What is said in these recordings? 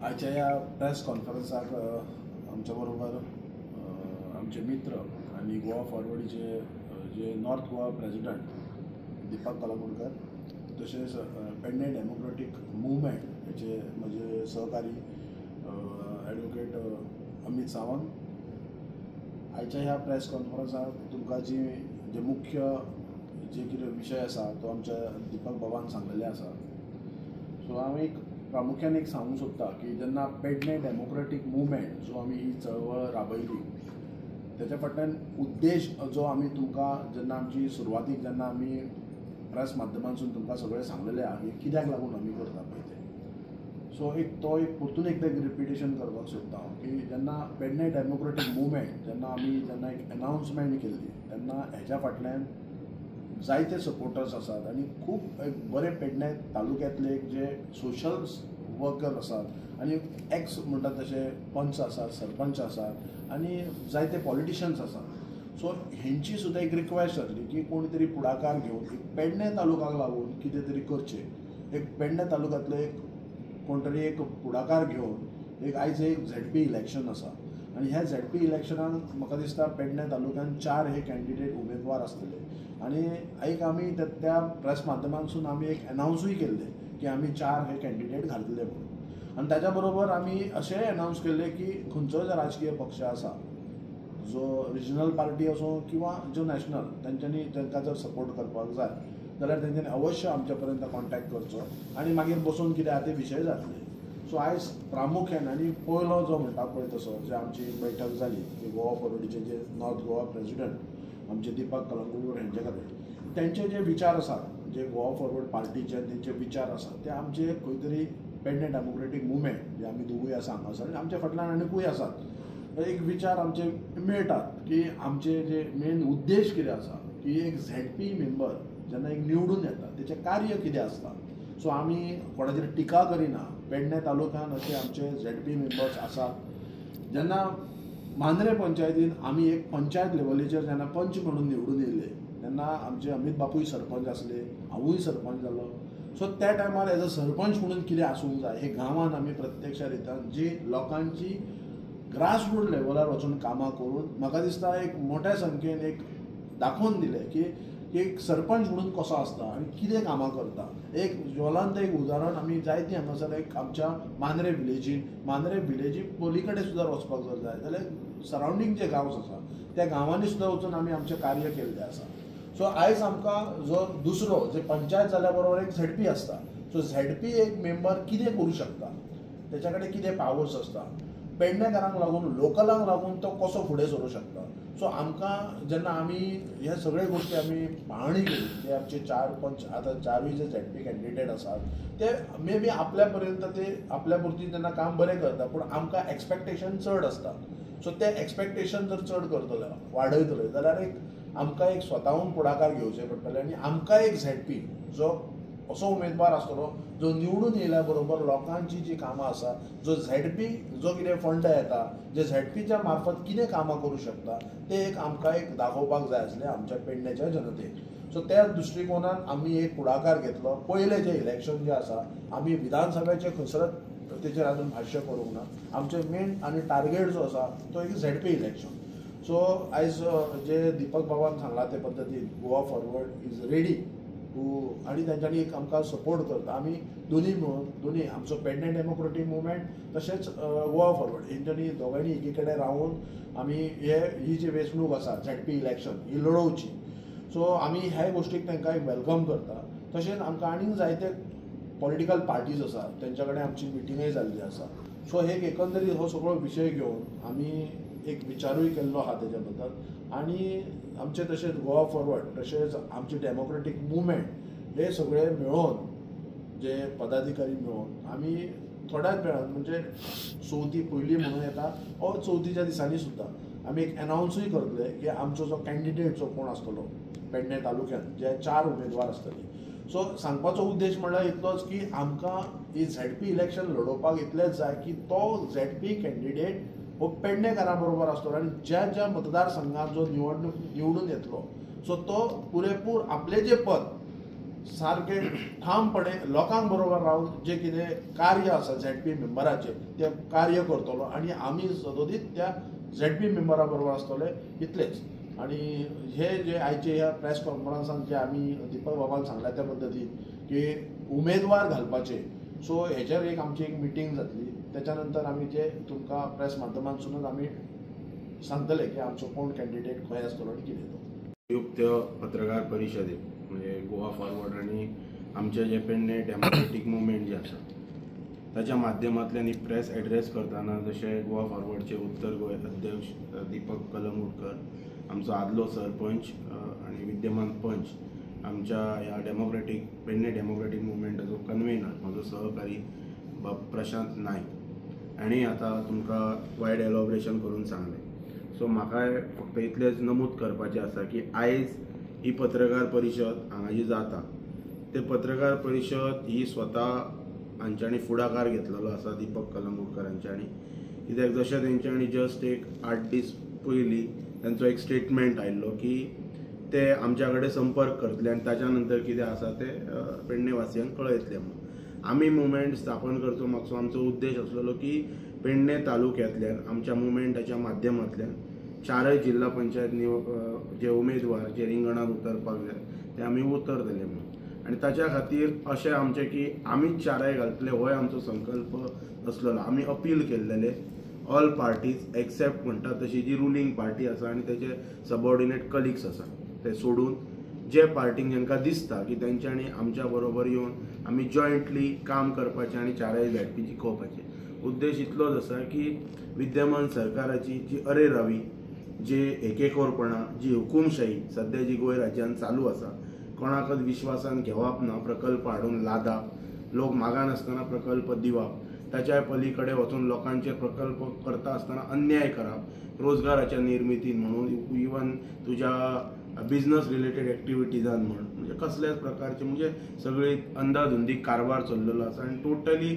आजच्या या प्रेस कॉन्फरन्साक आमच्या बरोबर आमचे मित्र आणि गोवा फॉरवर्डचे जे नॉर्थ गोवा प्रेसिडेंट दीपक कलंगूटकर तसेच पेडणे डेमोक्रेटिक मुवमेंट हेचे म्हजे सहकारी ॲडवोकेट अमित सावंत। आजच्या ह्या प्रेस कॉन्फरन्साक तुमकां जे मुख्य जे कितें विशय आसा तो आमच्या दीपक बाबान सांगलेले आसा। सो हांव एक प्रामुख्यान एक सांगूंक सोदता की जेन्ना पेडणे डेमोक्रेटीक मुवमेंट जो आमी ही चळवळ राबयली तेच्या फाटल्यान उद्देश जो आमी तुमकां जेन्ना आमची सुरवातीक जेन्ना आमी प्रेस माध्यमांतसून तुमकां सगळें सांगलेलें आहा की कित्याक लागून आमी करता पळय तें। सो तो एक परतून एकदा रिपिटेशन करपाक सोदता हांव की जेन्ना पेडणे डेमोक्रेटीक मुवमेंट जेन्ना एक अनाउन्समेंट केल्ली तेन्ना हेच्या फाटल्यान जायते सपोर्टर्स आसात आनी खूब एक बरे पेडणे तालुक्यांतले जे सोशल वर्कर आसात आनी एक्स म्हणटात तशे पंच आसात, सरपंच आसात आनी जायते पॉलिटिशियन्स आसात। सो हेंची सुद्दां एक रिक्वेस्ट आसली की कोणी तरी फुडाकार घेवन एक पेडणे तालुक्याक लागून कितें तरी करचें। एक पेडणे तालुक्यांतलो एक कोण तरी एक फुडाकार घेवन एक आयज एक झेडपी इलेक्शन आसा आनी ह्या झेडपी इलेक्शनाक म्हाका दिसता पेडणे तालुक्यान 4 हे कॅन्डिडेट उमेदवार आसतले आनी एक आमी त्या प्रेस माध्यमांतसून आमी एक अनाउन्सूय केल्ले की आमी 4 हे कॅन्डिडेट घालतले म्हणून। आनी ताच्या बरोबर आमी अशेंय अनाउन्स केल्ले की खंयचोय जो राजकीय पक्ष आसा जो रिजनल पार्टी असो किंवा जो नॅशनल तांकां जर सपोर्ट करपाक जाय जाल्यार तेंच्यांनी अवश्य आमचे पर्यंत कॉन्टॅक्ट करचो आनी मागीर बसून कितें आहा ते विशय जातले। सो आयज प्रामुख्यान आनी पयलो जो म्हणटा पळय तसो जे आमची बैठक जाली की गोवा फॉरवर्डीचे जे नॉर्थ गोवा प्रेसिडेंट आमचे दीपक कलंगूटकर हेंचे खातीर तेंचे जे विचार आसात जे गोवा फॉरवर्ड पार्टीचे तेंचे विचार आसात ते आमचे खंय तरी पेडणे डेमोक्रेटीक मुवमेंट जे आमी दोगूय आसा हांगासर आनी आमच्या फाटल्यान आनीकूय आसात एक विचार आमचे मेळटात की आमचे जे मेन उद्देश कितें आसा की एक झेडपी मेंबर जेन्ना एक निवडून येता तेचें कार्य कितें आसता। सो आमी कोणाचेर टिका करिना। पेडणे तालुक्यान अशे आमचे झेडपी मेंबर्स आसात। जेन्ना मांद्रे पंचायतीन आमी एक पंचायत लेवलीचेर जेन्ना पंच म्हणून निवडून येयले तेन्ना आमचे अमित बापूय सरपंच आसले, हांवूय सरपंच जालो। सो त्या टायमार एज अ सरपंच म्हणून कितें आसूंक जाय हे गांवांत आमी प्रत्यक्ष रितीन जी लोकांची ग्रासरूट लेवलार वचून कामां करून म्हाका दिसता एक मोठ्या संख्येन एक दाखोवन दिलें की एक सरपंच म्हणून कसो आसता आनी कितें कामां करता। एक ज्वलंत एक उदाहरण आमी जायतीं हांगासर एक आमच्या मांद्रे विलेजी पली कडेन सुद्दां वचपाक जर जाय जाल्यार सरावंडींग जे गांवस आसा त्या गांवांनी सुद्दां वचून आमी आमचें कार्य केल्लें आसा। सो आयज आमकां जो दुसरो जे पंचायत जाल्या बरोबर एक झेडपी आसता। सो झेडपी एक मेंबर कितें करूं शकता तेच्या कडेन कितें पावर्स आसता पेडणेकारांक लागून लोकलांक लागून तो कसो फुडें सरूं शकता। सो आमकां जेन्ना आमी हे सगळे गोश्टी आमी पाहणी केली ते आमचे 4 पंच आतां 4य जे झेडपी कॅन्डिडेट आसात ते मे बी आपल्या पर्यंत ते आपल्या पुरती तेन्ना काम बरें करता पूण आमकां एक्सपेक्टेशन चड आसता। सो ते एक्सपेक्टेशन जर चड करतले वाडयतले जाल्यार एक आमकां एक स्वताहून फुडाकार घेवचे पडटले आनी आमकां एक झेडपी जो असो उमेदवार आसतलो जो निवडून येयल्या बरोबर लोकांची जी कामां आसा जो झेडपी जो कितें फंड येता जे झेडपीच्या मार्फत कितें कामां करूं शकता ते एक आमकां एक दाखोवपाक जाय आसलें आमच्या पेडणेच्या जनतेक। सो त्या दृश्टिकोनान आमी एक फुडाकार घेतलो। पयलें जें इलेक्शन जें आसा आमी विधानसभेचें खंयसरच तेचेर आजून भाश्य करूंक ना। आमचें मेन आनी टार्गेट जो आसा तो एक झेडपी इलेक्शन। सो आयज जे दीपक बाबान सांगला ते पद्दतीन गोवा फॉरवर्ड इज रेडी आनी तांच्यांनी एक आमकां सपोर्ट करता। आमी दोनी आमचो पेडणे डेमोक्रेटीक मुवमेंट तशेंच गोवा फॉरवर्ड हेंच्यांनी दोगांयनी एकी कडेन रावन आमी ही जी वेंचणूक आसा झेडपी इलेक्शन ही लडोवची। सो आमी ह्या गोश्टीक तांकां एक वेलकम करता। तशेंच आमकां आनीक जायते पॉलिटिकल पार्टीज आसा तेंच्या कडेन आमची मिटिंगय जाल्ली आसा। सो हे एकंदरीत हो सगळो विशय घेवन आमी एक विचारूय केल्लो आहा तेच्या बद्दल आनी आमचे तशेंच गोवा फॉरवर्ड तशेंच आमचे डेमोक्रेटीक मुवमेंट हे सगळे मेळोवन जे पदाधिकारी मेळोवन आमी थोड्याच वेळान म्हणजे चवथी पयली म्हणून येता और चवथीच्या दिसांनी सुद्दां आमी एक अनाउन्सूय करतले की आमचो जो कॅन्डिडेट जो कोण आसतलो पेडणे तालुक्यात जे 4 उमेदवार आसतले। सो सांगपाचो उद्देश म्हणल्यार इतलोच की आमकां ही झेडपी इलेक्शन लडोवपाक इतलेंच जाय की तो झेडपी कॅन्डिडेट हो पेडणेकारां बरोबर आसतलो आनी ज्या ज्या मतदारसंघात जो निवडून येतलो सो तो पुरेपूर आपले जे पद सारके ठामपणे लोकांक बरोबर रावन जे कितें कार्य आसा ZP मेंबराचें तें कार्य करतलो आनी आमी सदोदीत त्या ZP मेंबरा बरोबर आसतले इतलेंच. आणि हे जे आयचे ह्या प्रेस कॉन्फरन्सांत जे आमी दिपक बाबान सांगल्या त्या पद्दतीन की उमेदवार घालपाचे, सो हेचेर आमची एक मिटींग जातली. त्याच्या नंतर आमी जे तुमकां प्रेस माध्यमांतसूनच आमी सांगतले की आमचो कोण कॅन्डिडेट खंय आसतलो आनी कितें तो. संयुक्त पत्रकार परिशदेक म्हणजे गोवा फॉरवर्ड आणि आमचे जे पेडणे डेमोक्रेटीक मुवमेंट जे आसा ताच्या माध्यमांतल्यान एक प्रेस एड्रेस करतना जशे गोवा फॉरवर्डचे उत्तर गोंय अध्यक्ष दीपक कलंगूटकर, आमचो आदलो सरपंच आणि विद्यमान पंच, आमच्या ह्या पेडणे डेमोक्रेटीक मुवमेंटाचो कन्व्हेनर म्हजो सहकारी प्रशांत नायक हांणी आतां तुमकां वायड एलॉबरेशन करून सांगलें. सो म्हाका फक्त इतलेंच नमूद करपाचें आसा की आयज ही पत्रकार परिशद हांगा जी जाता ते पत्रकार परिशद ही स्वता हांच्यांनी फुडाकार घेतलेलो आसा दीपक कलंगूटकर हांच्यांनी. कित्याक जशें तेंच्यांनी जस्ट एक 8 दीस पयलीं तांचो एक स्टेटमेंट आयिल्लो की ते आमच्या कडेन संपर्क करतले आनी ताच्या नंतर कितें आसा ते पेडणेवासियांक कळयतले म्हणून. आमी मुवमेंट स्थापन करचो मागचो आमचो उद्देश आसलेलो की पेडणे तालुक्यांतल्यान आमच्या मुवमेंटाच्या माध्यमांतल्यान 4 जिल्हा पंचायत जे उमेदवार जे रिंगणात उतरपाक जाय ते आमी उतरतले म्हणून. आनी ताच्या खातीर अशें आमचें की आमीच 4 घालतले हो आमचो संकल्प आसलेलो. आमी अपील केल्लेले ऑल पार्टीज एक्सेप्ट म्हणटा तशी जी रुलींग पार्टी आसा आनी तेचे सबऑर्डिनेट कलिग्स आसा ते सोडून जे पार्टीक जांकां दिसता की तेंच्यांनी आमच्या बरोबर येवन आमी जॉयंटली काम करपाचें आनी 4 ZP जिखोवपाचें. उद्देश इतलोच आसा की विद्यमान सरकाराची जी अरेरावी, जे एकेकोरपणां, जी हुकूमशाही सध्या जी गोंय राज्यांत चालू आसा, कोणाकच विश्वासान घेवप ना, प्रकल्प हाडून लादप, लोक मागानासतना प्रकल्प दिवप, ताच्या पलीकडे वचून लोकांचे प्रकल्प करता आसतना अन्याय करप, रोजगाराच्या निर्मितीन म्हणून इवन तुज्या बिझनस रिलेटेड एक्टिविटीजान म्हणजे कसल्याच प्रकारचे म्हणजे सगळी अंधाधुंदी कारभार चल्लेलो आसा. आनी टोटली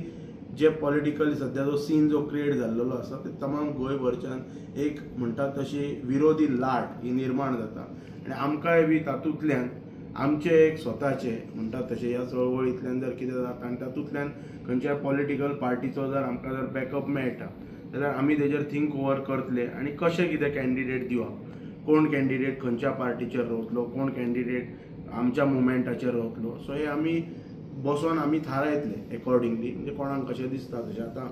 जे पॉलिटिकल सध्याचो सीन जो क्रिएट जाल्लो आसा ते तमाम गोंयभरच्यान एक म्हणटा तशी विरोधी लाट ही निर्माण जाता. आनी आमकांय बी तातूंतल्यान आमचे एक स्वताचे म्हणटा तशें ह्या चळवळींतल्यान जर कितें जाता आनी तातूंतल्यान खंयच्याय पॉलिटिकल पार्टीचो जर आमकां जर बॅकअप मेळटा जाल्यार आमी तेजेर थिंक ओवर करतले आनी कशें कितें कॅन्डिडेट दिवप, कोण कॅन्डिडेट खंयच्या पार्टीचेर रावतलो, कोण कॅन्डिडेट आमच्या मुवमेंटाचेर रावतलो. सो हे आमी बसोन आमी थारायतले एकॉर्डिंगली, म्हणजे कोणाक कशें दिसता तशें. आतां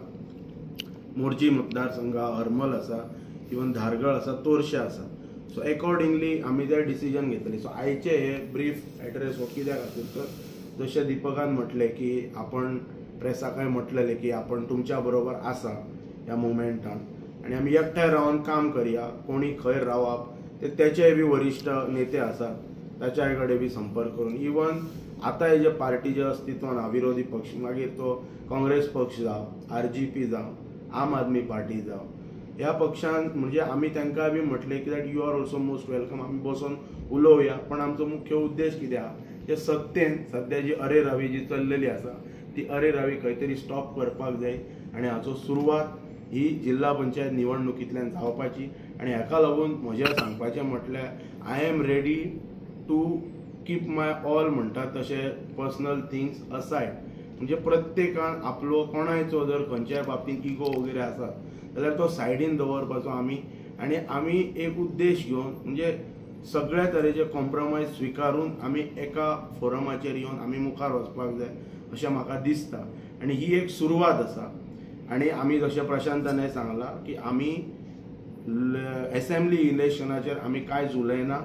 मोर्जी मतदारसंघ, हरमल आसा, इवन धारगळ आसा, तोरशा आसा. सो एकॉर्डिंगली आमी ते डिसिजन घेतले. सो आयचे हे ब्रीफ एड्रेस हो कित्याक खातीर तर जशें दीपकान म्हटलें की आपण प्रेसाकाय म्हटलेलें की आपण तुमच्या बरोबर आसा ह्या मुवमेंटान आनी आमी एकठांय रावन काम करया. कोणी खंय रावप ते तेचे बी वरिश्ठ नेते आसात ताच्या कडेन बी संपर्क करून, इवन आतां हे जे पार्टी जे अस्तित्वान हा विरोधी पक्ष, मागीर तो काँग्रेस पक्ष जावं, RGP जावं, आम आदमी पार्टी जावं, ह्या पक्षान म्हणजे आमी तांकां बी म्हटलें की that you are also most welcome, आमी बसून उलोवया. पण आमचो मुख्य उद्देश कितें आहा, जे सत्तेन सध्या जी अरेरावी जी चल्लेली आसा ती अरेरावी खंय तरी स्टॉप करपाक जाय आनी हाचो सुरवात ही जिल्हा पंचायत निवडणुकींतल्यान जावपाची. आनी हेका लागून म्हजें सांगपाचें म्हटल्यार I am ready to keep my all म्हणटा तशें पर्सनल थिंग्स असायड. म्हणजे प्रत्येकान आपलो कोणायचो जर खंयच्याय बाबतींत इगो वगैरे आसा जाल्यार तो सायडीन दवरपाचो आमी आमी एक उद्देश घेवन म्हणजे सगळ्या तरेचे कॉम्प्रोमायज स्विकारून आमी एका फोरमाचेर येवन आमी मुखार वचपाक जाय अशें म्हाका दिसता. आनी ही एक सुरवात आसा. आनी आमी जशें प्रशांतान सांगलां की आमी असेंब्ली इलेक्शनाचेर आमी कांयच उलयना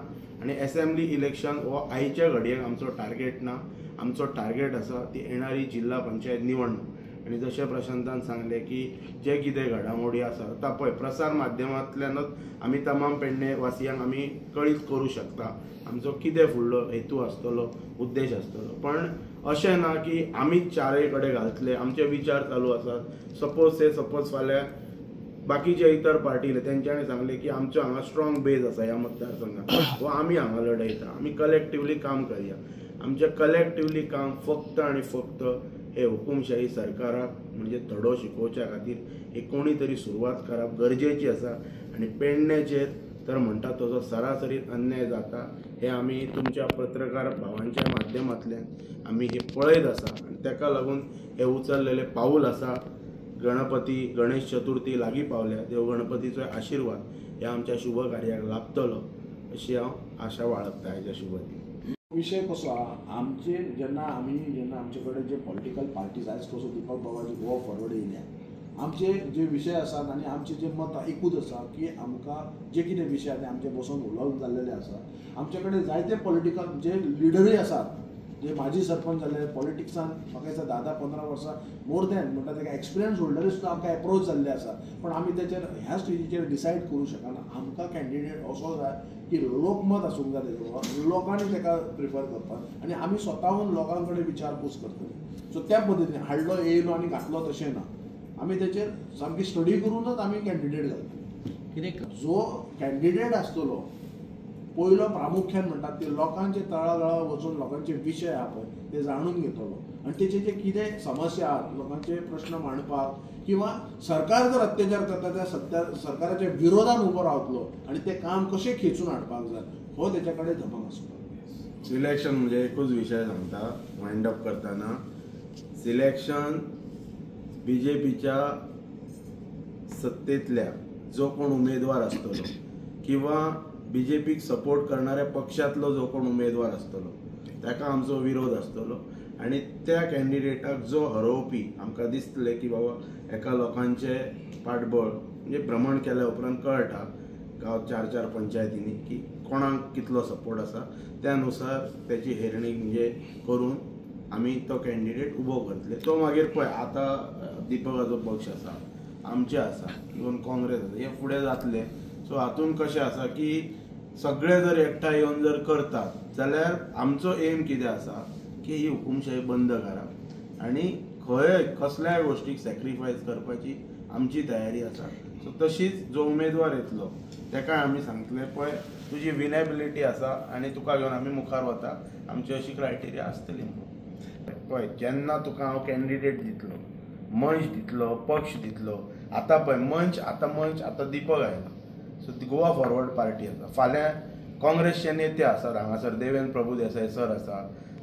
आनी असेंब्ली इलेक्शन हो आयच्या घडयेक आमचो टार्गेट ना. आमचो टार्गेट आसा ती येणारी जिल्हा पंचायत निवडणूक. आनी जशें प्रशांतान सांगलें की जे कितें घडामोडी आसा आतां पळय प्रसार माध्यमांतल्यानच आमी तमाम पेडणे वासियांक आमी कळीत करूं शकता आमचो कितें फुडलो हेतू आसतलो, उद्देश आसतलो. पण अशें ना की आमीच 4 कडेन घालतले, आमचे विचार चालू आसात. सपोज फाल्यां बाकीचे इतर पार्टीले तेंच्यांनी सांगले की आमचो हांगा स्ट्रॉंग बेज आसा ह्या मतदारसंघात, हो आमी हांगा लढयता, आमी कलेक्टिवली काम करया. आमचें कलेक्टिवली काम फक्त आनी फक्त हे हुकूमशाही सरकाराक म्हणजे धडो शिकोवच्या खातीर एक कोणी तरी सुरवात करप गरजेची आसा. आनी पेडणेचेर तर म्हणटा तसो सरासरी अन्याय जाता हे आमी तुमच्या पत्रकार भावांच्या माध्यमांतल्यान आमी हे पळयत आसा आनी ताका लागून हे उचललेले पाऊल आसा. गणेश चतुर्थी लागीं पावल्या. देव गणपतीचो आशिर्वाद हे आमच्या शुभ कार्याक लाभतलो अशी हांव आशा बाळगता हेच्या शुभदी. विषय कसो आहा, आमचे जेन्ना आमचे कडेन जे पॉलिटिकल पार्टीज आयज कसो दिपक बाबाजी गोवा फॉरवर्ड येयल्या, आमचे जे विशय आसात आनी आमचे जे मत एकूच आसा की आमकां जे कितें विशय आसा आमचे बसून उलोवप जाल्लेले आसा. आमचे कडेन जायते पॉलिटिकल जे लिडरूय आसात, जे माजी सरपंच जाल्ले पॉलिटिक्सान म्हाका दिसता 10-15 वर्सां मोर दॅन म्हणटा तेका एक्सपिरियन्स होल्डरूय सुद्दां आमकां एप्रोच जाल्ले आसा. पण आमी तेचेर ह्या स्टेजीचेर डिसायड करूं शकना. आमकां कॅन्डिडेट असो जाय की लोकमत आसूंक जाय तेजो, लोकांनी तेका प्रिफर करपाक आनी आमी स्वताहून लोकां कडेन विचारपूस करतली. सो त्या पद्दतीन हाडलो येयलो आनी घातलो तशें ना. आमी तेचेर सामकी स्टडी करूनच आमी कॅन्डिडेट घालतली. कित्याक जो कॅन्डिडेट आसतलो पयलो प्रामुख्यान म्हणटात ते लोकांचे तळागाळा वचून लोकांचे विशय आहा पळय ते जाणून घेतलो आनी तेचे जे कितें समस्या आहात लोकांचे प्रश्न मांडपाक किंवा सरकार जर अत्याचार करता त्या सरकाराच्या विरोधान उबो रावतलो आनी ते काम कशें खेचून हाडपाक जाय हो तेच्या कडेन धमक आसता. सिलेक्शन म्हणजे एकूच विशय सांगता वायंड अप करतना. सिलेक्शन BJPच्या सत्तेंतल्या जो कोण उमेदवार आसतलो किंवा BJPक सपोर्ट करणाऱ्या पक्षांतलो जो कोण उमेदवार आसतलो ताका आमचो विरोध आसतलो आनी त्या कॅन्डिडेटाक जो हरोवपी आमकां दिसतलें की बाबा एका लोकांचे पाठबळ म्हणजे भ्रमण केल्या उपरांत कळटा गांव 4-4 पंचायतींनी की कोणाक कितलो सपोर्ट आसा त्यानुसार त्याची हेरणी म्हणजे करून आमी तो कॅन्डिडेट उबो करतले. तो मागीर पळय आतां दिपकाचो पक्ष आसा, आमचे आसा, इवन काँग्रेस आसा, हे फुडें जातले. सो हातून कशें आसा की सगळे जर एकठांय येवन जर करतात जाल्यार आमचो एम कितें आसा की ही हुकुमशाही बंद करप आनी खंय कसल्याय गोष्टीक सॅक्रिफायस करपाची आमची तयारी आसा. सो तशीच जो उमेदवार येतलो ताका आमी सांगतले पळय तुजी विनेबिलिटी आसा आनी तुका घेवन आमी मुखार वता, आमची अशी क्रायटेरिया आसतली म्हणून. पळय जेन्ना तुका हांव कॅन्डिडेट दितलो, मंच दितलो, पक्ष दितलो, आतां पळय मंच आतां दिपक आयला. सो ती गोवा फॉरवर्ड पार्टी आसा. फाल्यां काँग्रेसचे नेते आसात हांगासर देवेंद्र प्रभुदेसाय सर आसा,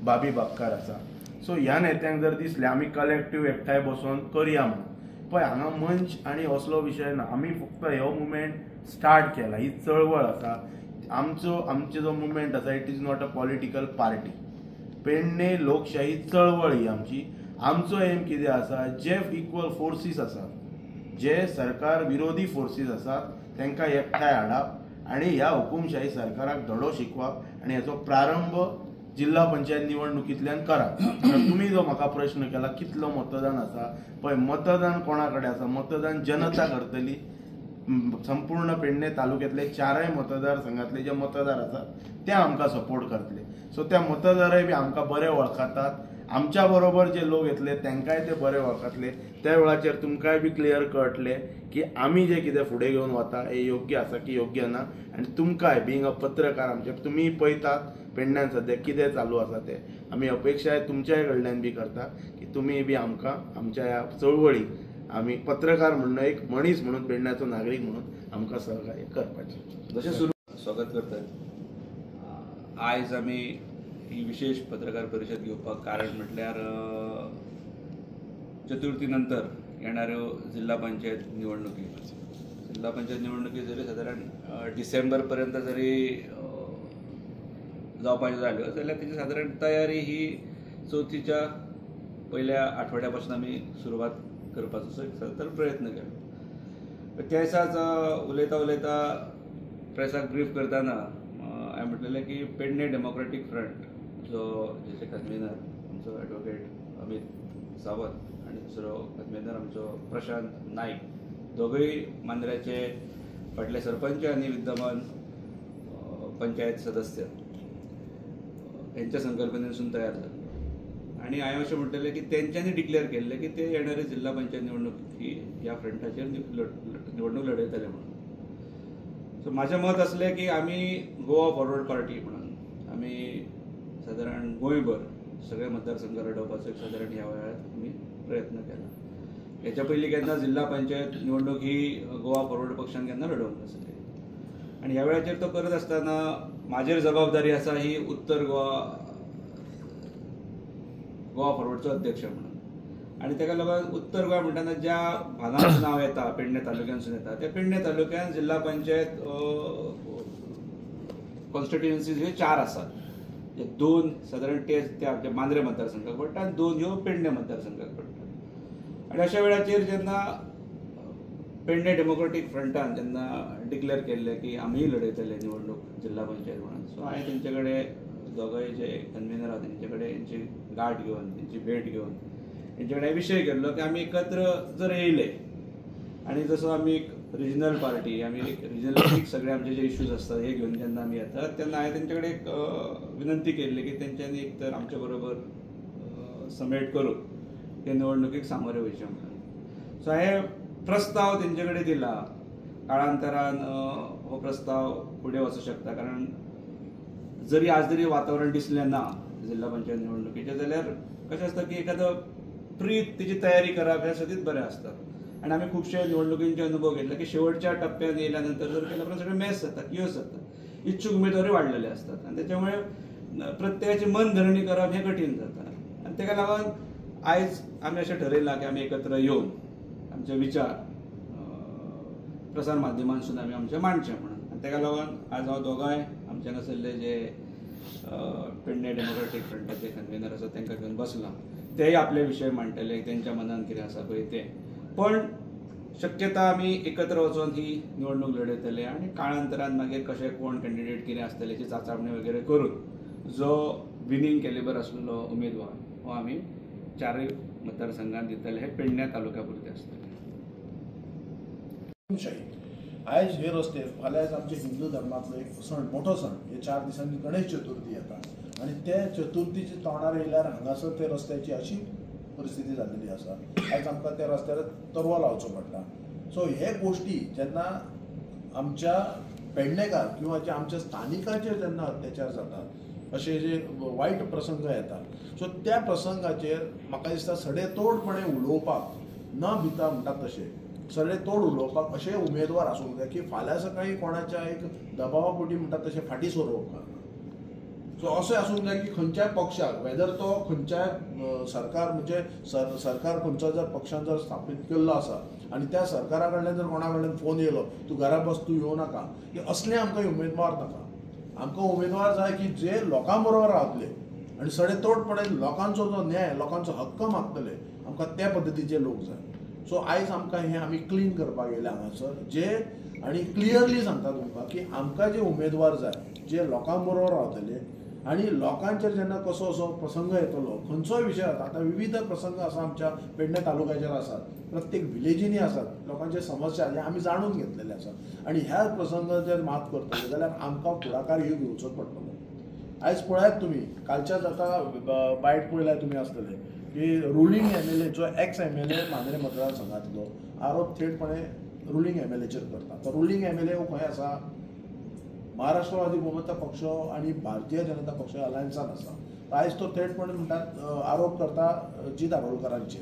बाबी बाक्कार आसा. सो ह्या नेत्यांक जर दिसले आमी कलेक्टीव एकठांय बसून करया म्हणून पळय हांगा मंच आनी असलो विशय ना. आमी फक्त हो मुवमेंट स्टार्ट केला, ही चळवळ आसा. आमचो जो मुवमेंट आसा it is not a political party. Pedne लोकशाही चळवळ ही आमची. आमचो एम कितें आसा, जे इक्वल फोर्सीस आसात, जे सरकार विरोधी फोर्सीस आसात तांकां एकठांय हाडप आनी ह्या हुकुमशाही सरकाराक धडो शिकवप आनी हाचो प्रारंभ जिल्हा पंचायत निवडणुकींतल्यान करात. तुमी जो म्हाका प्रश्न केला कितलो मतदान आसा, पळय मतदान कोणा कडेन आसा, मतदान जनता करतली. संपूर्ण पेडणे तालुक्यांतले 4 मतदारसंघातले जे मतदार आसात ते आमकां सपोर्ट करतले. सो त्या मतदाराय बी आमकां बरे वळखतात. आमच्या बरोबर जे लोक येतले तांकांय ते बरे वळखतले. त्या वेळाचेर तुमकांय बी क्लियर कळटले की आमी जे कितें फुडें घेवन वता हे योग्य आसा की योग्य ना. आनी तुमकांय बींग अ पत्रकार आमचे तुमी पळयतात पेडण्यान सद्या कितें चालू आसा ते आमी अपेक्षा तुमच्याय कडल्यान बी करता की तुमी बी आमकां आमच्या ह्या चळवळीक आमी पत्रकार म्हणून एक मनीस म्हणून पेडण्याचो नागरीक म्हणून आमकां सहकार्य करपाचें. जशें सुरू स्वागत करतात. आयज आमी ही विशेष पत्रकार परिशद घेवपाक कारण म्हटल्यार चतुर्थी नंतर येणाऱ्यो जिल्हा पंचायत निवडणुकी जरी सादारण डिसेंबर पर्यंत जरी जावपाच्यो जाल्यो जाल्यार तेची सादारण तयारी ही चवथीच्या पयल्या आठवड्या पासून आमी सुरवात करपाचो सतत प्रयत्न केलो. त्या दिसाच उलयता प्रेसाक ब्रीफ करतना हांवें म्हटलेलें की पेडणे डेमोक्रेटीक फ्रंट जेचे कन्व्हेनर आमचो एडवोकेट अमित सावंत आनी दुसरो कन्व्हेनर आमचो प्रशांत नाईक, दोगूय मांद्र्याचे फाटले सरपंच आनी विद्यमान पंचायत सदस्य हेंच्या संकल्पनेसून तयार जाले. आनी हांवें अशें म्हटलेलें की तेंच्यांनी डिक्लेअर केल्लें की ते येणारे जिल्हा पंचायत निवडणूक ही ह्या फ्रंटाचेर निवडणूक लडयतले म्हणून. सो म्हाजें मत आसलें की आमी गोवा फॉरवर्ड पार्टी म्हणून आमी सादारण गोंयभर सगळे मतदारसंघ लडोवपाचो सादारण ह्या वेळार आमी प्रयत्न केला. हेच्या पयलीं केन्ना जिल्हा पंचायत निवडणूक ही गोवा फॉरवर्ड पक्षान केन्ना लडोवंक नासली. आनी ह्या वेळाचेर तो करत आसतना म्हाजेर जबाबदारी आसा ही उत्तर गोवा फॉरवर्डचो अध्यक्ष म्हणून, आनी ताका लागून उत्तर गोंय म्हणटाना ज्या भागांचें नांव येता पेडणे तालुक्यांसून येता त्या पेडणे तालुक्यान जिल्हा पंचायत कॉन्स्टिट्युएन्सीज ह्यो 4 आसात. 2 सादारण ते मांद्रे मतदारसंघाक पडटा आनी 2 ह्यो पेडणे मतदारसंघाक पडटा. आनी अशा वेळाचेर जेन्ना पेडणे डेमोक्रेटीक फ्रंटान जेन्ना डिक्लेअर केल्लें की आमीय लढयतले निवडणूक जिल्हा पंचायत म्हणून, सो हांवें तेंचे कडेन दोगांय जे कन्व्हिनर आहा तेंचे कडेन तेंची गाठ घेवन तेंची भेट घेवन तेंचे कडेन विशय केल्लो की आमी एकत्र जर येयले आनी जसो आमी एक रिजनल पार्टी, आमी एक रिजनल सगळे आमचे जे इश्यूज असतात हे घेवन जेन्ना आमी येतात तेन्ना हांवें तेंचे कडेन एक विनंती केल्ली की तेंच्यांनी एक तर आमचे बरोबर समेट करून ते निवडणुकीक सामोरे वयचे म्हणून. सो हांवें प्रस्ताव तेंचे कडेन दिला. काळांतरान हो प्रस्ताव फुडें वचूं शकता, कारण जरी आज जरी वातावरण दिसलें ना जिल्हा पंचायत निवडणुकीचें, जाल्यार कशें आसता की एखादो तेची तयारी करप हें सदींच बरें आसता. आनी आमी खुबशे निवडणुकींचे अनुभव घेतले की शेवटच्या टप्प्यात येयल्या नंतर जर केल्या उपरांत सगळें मॅस जाता, किओस जाता, इच्छुक उमेदवारूय वाडलेले असतात आनी त्याच्यामुळे प्रत्येकाची मनधरणी करप हें कठीण जाता. आनी ताका लागून आयज आमी अशें ठरयलां की आमी एकत्र येवन आमचे विचार प्रसार माध्यमांसून आमी आमचे मांडचे म्हणून. आनी ताका लागून आज हांव दोगांय आमचे हांगासरले जे पेडणे डेमोक्रेटीक फ्रंटाचे कन्व्हिनर आसा तांकां घेवन बसला. तेय आपले विशय मांडटले, तेंच्या मनान कितें आसा पळय तें. पण शक्यता आमी एकत्र वचून ही निवडणूक लढयतले आनी काळांतरान मागीर कशें कोण कॅन्डिडेट कितें आसतले हेची चांचपणी वगैरे करून जो विनींग कॅलिबर आसलेलो उमेदवार हो आमी 4 मतदारसंघांत दितले. हे पेडणे तालुक्या पुरते आसतले. आयज हे रस्ते फाल्यां आमचे हिंदू धर्मांतलो एक सण, मोठो सण, हे 4 दिसांनी गणेश चतुर्थी येता आनी ते चतुर्थीचे तोंडार येयल्यार हांगासर ते रस्त्याची अशी परिस्थिती जाल्लेली आसा. आयज आमकां त्या रस्त्यार तरवो लावचो पडटा. सो हे गोश्टी जेन्ना आमच्या पेडणेकार किंवा जे आमच्या स्थानिकाचेर जेन्ना अत्याचार जातात, अशे जे वायट प्रसंग येतात, सो त्या प्रसंगाचेर म्हाका दिसता सडेतोडपणे उलोवपाक न भिता म्हणटात तशें सडेतोड उलोवपाक अशे उमेदवार आसूंक जाय की फाल्यां सकाळी कोणाच्या एक दबावा पोटी म्हणटात तशें फाटीं सरोवप ना. सो अशें आसूंक जाय की खंयच्याय पक्षाक, वेदर तो खंयच्याय सरकार म्हणजे सरकार खंयचो जर पक्षान जर स्थापीत केल्लो आसा आनी त्या सरकारा कडल्यान जर कोणा कडल्यान फोन येयलो तूं घरा बस, तूं येवं नाका, की असले आमकां उमेदवार नाका. आमकां उमेदवार जाय की जे लोकां बरोबर रावतले आनी सडेतोडपणे लोकांचो जो न्याय, लोकांचो हक्क मागतले, आमकां त्या पद्दतीचे लोक जाय. सो आयज आमकां हें आमी क्लीन करपाक येयले हांगासर, जे आनी क्लियरली सांगता तुमकां की आमकां जे उमेदवार जाय जे लोकां बरोबर रावतले आनी लोकांचेर जेन्ना कसो असो प्रसंग येतलो, खंयचोय विशय जाता, आतां विविध प्रसंग आसा आमच्या पेडणे तालुक्याचेर आसात, प्रत्येक विलेजींनी आसात, लोकांचे समस्या जे आमी जाणून घेतलेले आसात आनी ह्या प्रसंगाचेर जर मात करतले जाल्यार आमकां फुडाकार ह्यो घेवचोच पडटलो. आयज पळयात तुमी, कालच्याच आतां बायट पळयल्यार तुमी आसतले की रुलींग MLA जो एक्स MLA मांद्रे मतदारसंघांतलो आरोप थेटपणे रुलींग MLAचेर करता. तो रुलींग MLA हो खंय आसा? महाराष्ट्रवादी गोमंतक पक्ष आणि भारतीय जनता पक्ष अलायन्सान आसा. आयज तो थेटपणे म्हणटात आरोप करता जीत आरोलकरांचेर.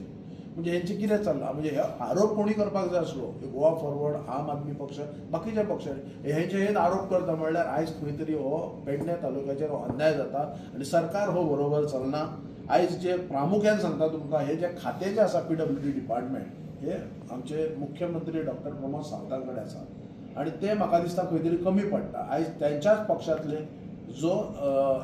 म्हणजे हेंचे कितें चल्लां? म्हणजे हे आरोप कोणी करपाक जाय आसलो? गोवा फॉरवर्ड, आम आदमी पक्ष, बाकीचे पक्ष हेंचे हे आरोप करता म्हणल्यार आयज खंय तरी हो पेडणे तालुक्याचेर हो अन्याय जाता आनी सरकार हो बरोबर चलना. आयज जे प्रामुख्यान सांगता तुमकां, हे जे खातें जे आसा PWD डिपार्टमेंट, हे आमचे मुख्यमंत्री डॉक्टर प्रमोद सावंता कडेन आसा आनी ते म्हाका दिसता खंय तरी कमी पडटा. आयज त्यांच्याच पक्षांतले जो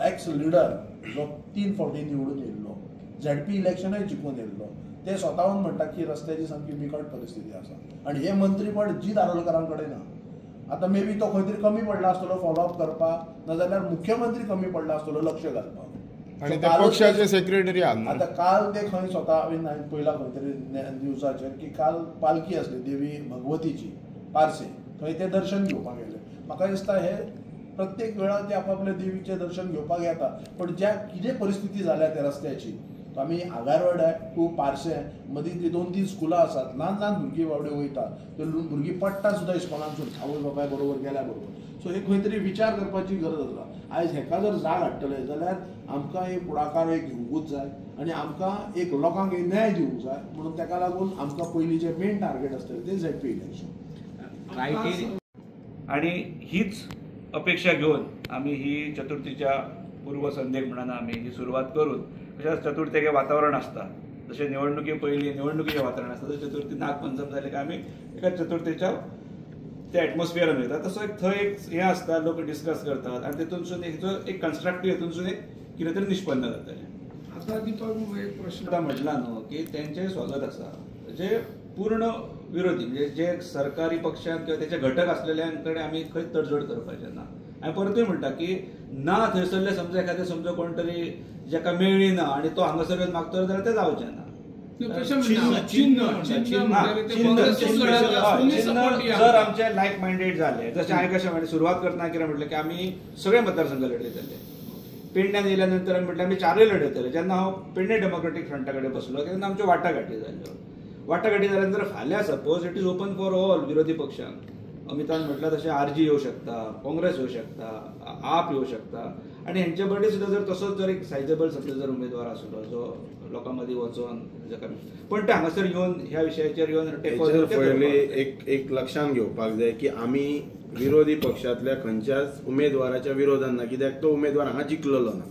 एक्स लिडर जो 3 फावटी निवडून येयल्लो, ZP इलेक्शनूय जिखून येयल्लो, ते स्वताहून म्हणटा की रस्त्याची सामकी बिकट परिस्थिती आसा आनी हे मंत्रीपद जीत आरोलकरां कडेन ना. आतां मे बी तो खंय तरी कमी पडला आसतलो फॉलोअप करपाक, नाजाल्यार मुख्यमंत्री कमी पडला आसतलो लक्ष घालपाक. आणि त्या पक्षाचे सेक्रेटरी आता काल ते खंय स्वता हांवें पळयला खंय तरी न्यूजाचेर की काल पालखी आसली देवी भगवतीची पारसे, थंय ते दर्शन घेवपाक गेले. म्हाका दिसता हे प्रत्येक वेळार ते आपापल्या देवीचें दर्शन घेवपाक येता, पण ज्या कितें परिस्थिती जाल्या त्या रस्त्याची, आमी आगारवाड्या टू पारसे मदीं ती 2-3 स्कुलां आसात, ल्हान ल्हान भुरगीं बावड्यो वयता, ते भुरगीं पडटा सुद्दां इस्कॉलांसून आवय बापाय बरोबर गेल्या बरोबर. सो हे खंय तरी विचार करपाची गरज आसा. आयज हेका जर जाग हाडटले जाल्यार आमकां एक फुडाकार एक घेवंकूच जाय आनी आमकां एक लोकांक एक न्याय दिवंक जाय. म्हणून ताका लागून आमकां पयलीं जे मेन टार्गेट आसतलें ते ZP इलेक्शन आणि हीच अपेक्षा घेऊन आम्ही ही चतुर्थीच्या पूर्वसंध्येक म्हणून आम्ही ही सुरुवात करून तशेंच चतुर्थीक वातावरण असता जशें निवडणुकी पयलीं निवडणुकीचें वातावरण आसता तशें चतुर्थी नागपंचम जालें की आमी एका चतुर्थीच्या त्या एटमॉस्फियरान वयता तसो थंय एक हें आसता लोक डिस्कस करतात आनी तेतूनसून हेचो एक कन्स्ट्रक्टीव हेतूनसून एक कितें तरी निष्पन्न जातलें. आता दीपक एक प्रश्न आतां म्हटलां न्हू की तेंचें स्वागत आसा जे पूर्ण विरोधी म्हणजे जे सरकारी पक्षांत किंवा तेचे घटक असलेल्यांक कडेन आमी खंयच तडजोड करपाचें ना. हांवें परतूय म्हणटा की ना थंयसरले समजा एखादें समजा कोण तरी जाका मेळ्ळी ना आनी तो हांगासर येवन मागतलो जाल्यार तें जावचें ना. जर आमचे लायक मायंडेड जाले जशें हांवें कशें म्हणलें सुरवात करतना कितें म्हटलें की आमी सगळे मतदारसंघ लढयतले. पेडण्यान येयल्या नंतर आमी म्हटलें आमी चारय लढयतले. जेन्ना हांव पेडणे डेमोक्रेटीक फ्रंटा कडेन बसलो तेन्ना आमच्यो वाटाघाटी जाल्यो. वाटाघाटी जाल्या नंतर फाल्यां suppose it is open for all विरोधी पक्षांक. अमितान म्हटलं तशें आरजी येवं शकता, काँग्रेस येवं शकता, आप येवं शकता आनी हेंचे बर्थडे सुद्दां जर तसोच जर एक सायजेबल समजा जर उमेदवार आसलो जो लोकां मदीं वचून पण ते हांगासर येवन ह्या विशयाचेर येवन पयली एक लक्षांत घेवपाक जाय की आमी विरोधी पक्षांतल्या खंयच्याच उमेदवाराच्या विरोधान ना. कित्याक तो उमेदवार हांगा जिखलेलो ना.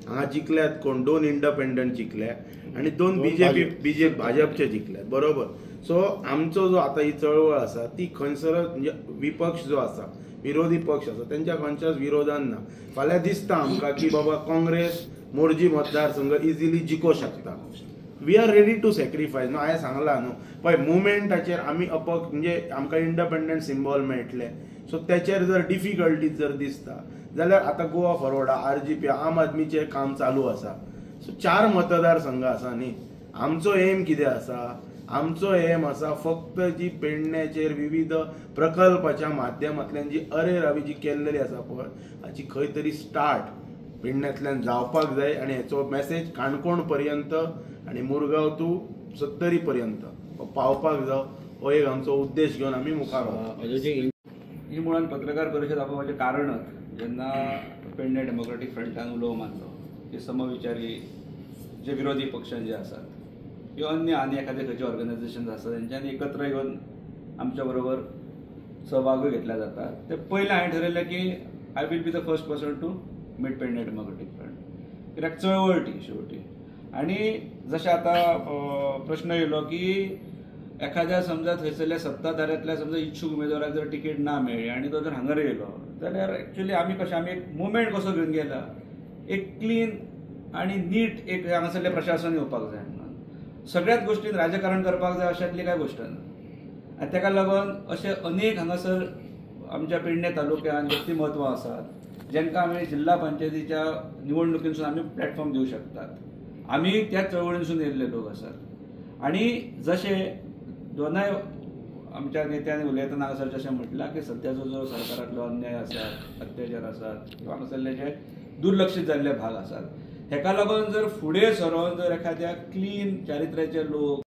हांगा जिखल्यात कोण 2 इंडिपेंडंट जिखले आनी 2 बीजेपी भाजपचे जिखल्यात बरोबर. सो आमचो जो आतां ही चळवळ आसा ती खंयसरच म्हणजे विपक्ष जो आसा विरोधी पक्ष आसा तेंच्या खंयच्याच विरोधान ना. फाल्यां दिसता आमकां की बाबा काँग्रेस मोरजी मतदारसंघ इजिली जिखो शकता. We are ready to sacrifice. न्हू हांवें सांगलां न्हू पळय मुवमेंटाचेर आमी म्हणजे आमकां इंडिपेंडंट सिम्बॉल मेळटले. सो त्याचेर जर डिफिकल्टीज जर दिसता जाल्यार आतां गोवा फॉरवर्ड RGP आम आदमीचें काम चालू आसा. सो 4 मतदारसंघ आसा न्ही. आमचो एम कितें आसा आमचो एम आसा फक्त जी पेडण्याचेर विविध प्रकल्पाच्या माध्यमांतल्यान जी अरेरावी जी केल्लेली आसा पळय हाची खंय तरी स्टार्ट पेडण्यातल्यान जावपाक जाय आनी हेचो मॅसेज काणकोण पर्यंत आनी मुरगांव टू सत्तरी पर्यंत पावपाक जाय. हो एक आमचो उद्देश घेवन आमी मुखार वता. ही मुळात पत्रकार परिशद आपोवपाचें कारणच जेन्ना पेडणे डेमोक्रेटीक फ्रंटान उलोव मारलो की समविचारी जे विरोधी पक्षान जे आसात किंवा अन्य आनी एखादे खंयचे ऑर्गनायझेशन आसात तेंच्यांनी एकत्र येवन आमच्या बरोबर सहभाग घेतल्या जातात. ते पयलें हांवें ठरयलें की I will be the first person to meet Pedne democratic front. कित्याक चळवळ ती शेवटी आनी जशें आतां प्रश्न येयलो की एखाद्या समजा थंयसरल्या सत्ताधाऱ्यांतल्या समजा इच्छुक उमेदवाराक जर तिकीट ना मेळ्ळी आनी तो जर हांगर येयलो जाल्यार एक्चुअली आमी एक मुवमेंट कसो घेवन गेला एक क्लीन आनी नीट एक हांगासरलें प्रशासन येवपाक जाय म्हणून. सगळ्याच गोष्टीन राजकारण करपाक जाय अशातली काय गोश्ट ना. आनी ताका लागून अशे अनेक हांगासर आमच्या पेडणे तालुक्यात व्यक्तिमत्व आसात जेंकां आमी जिल्हा पंचायतीच्या निवडणुकीनसून आमी प्लॅटफॉर्म दिवंक शकतात. आमी त्याच चळवळीनसून येयल्ले लोक आसात आनी जशें दोनाय आमच्या नेत्यांनी उलयतना हांगासर जशें म्हटलां की सद्याचो जो सरकारांतलो अन्याय आसात अत्याचार आसात किंवा हांगासरले जे दुर्लक्षीत जाल्ले भाग आसात हेका लागून जर फुडें सरोन जर एखाद्या क्लीन चारित्र्याचे लोक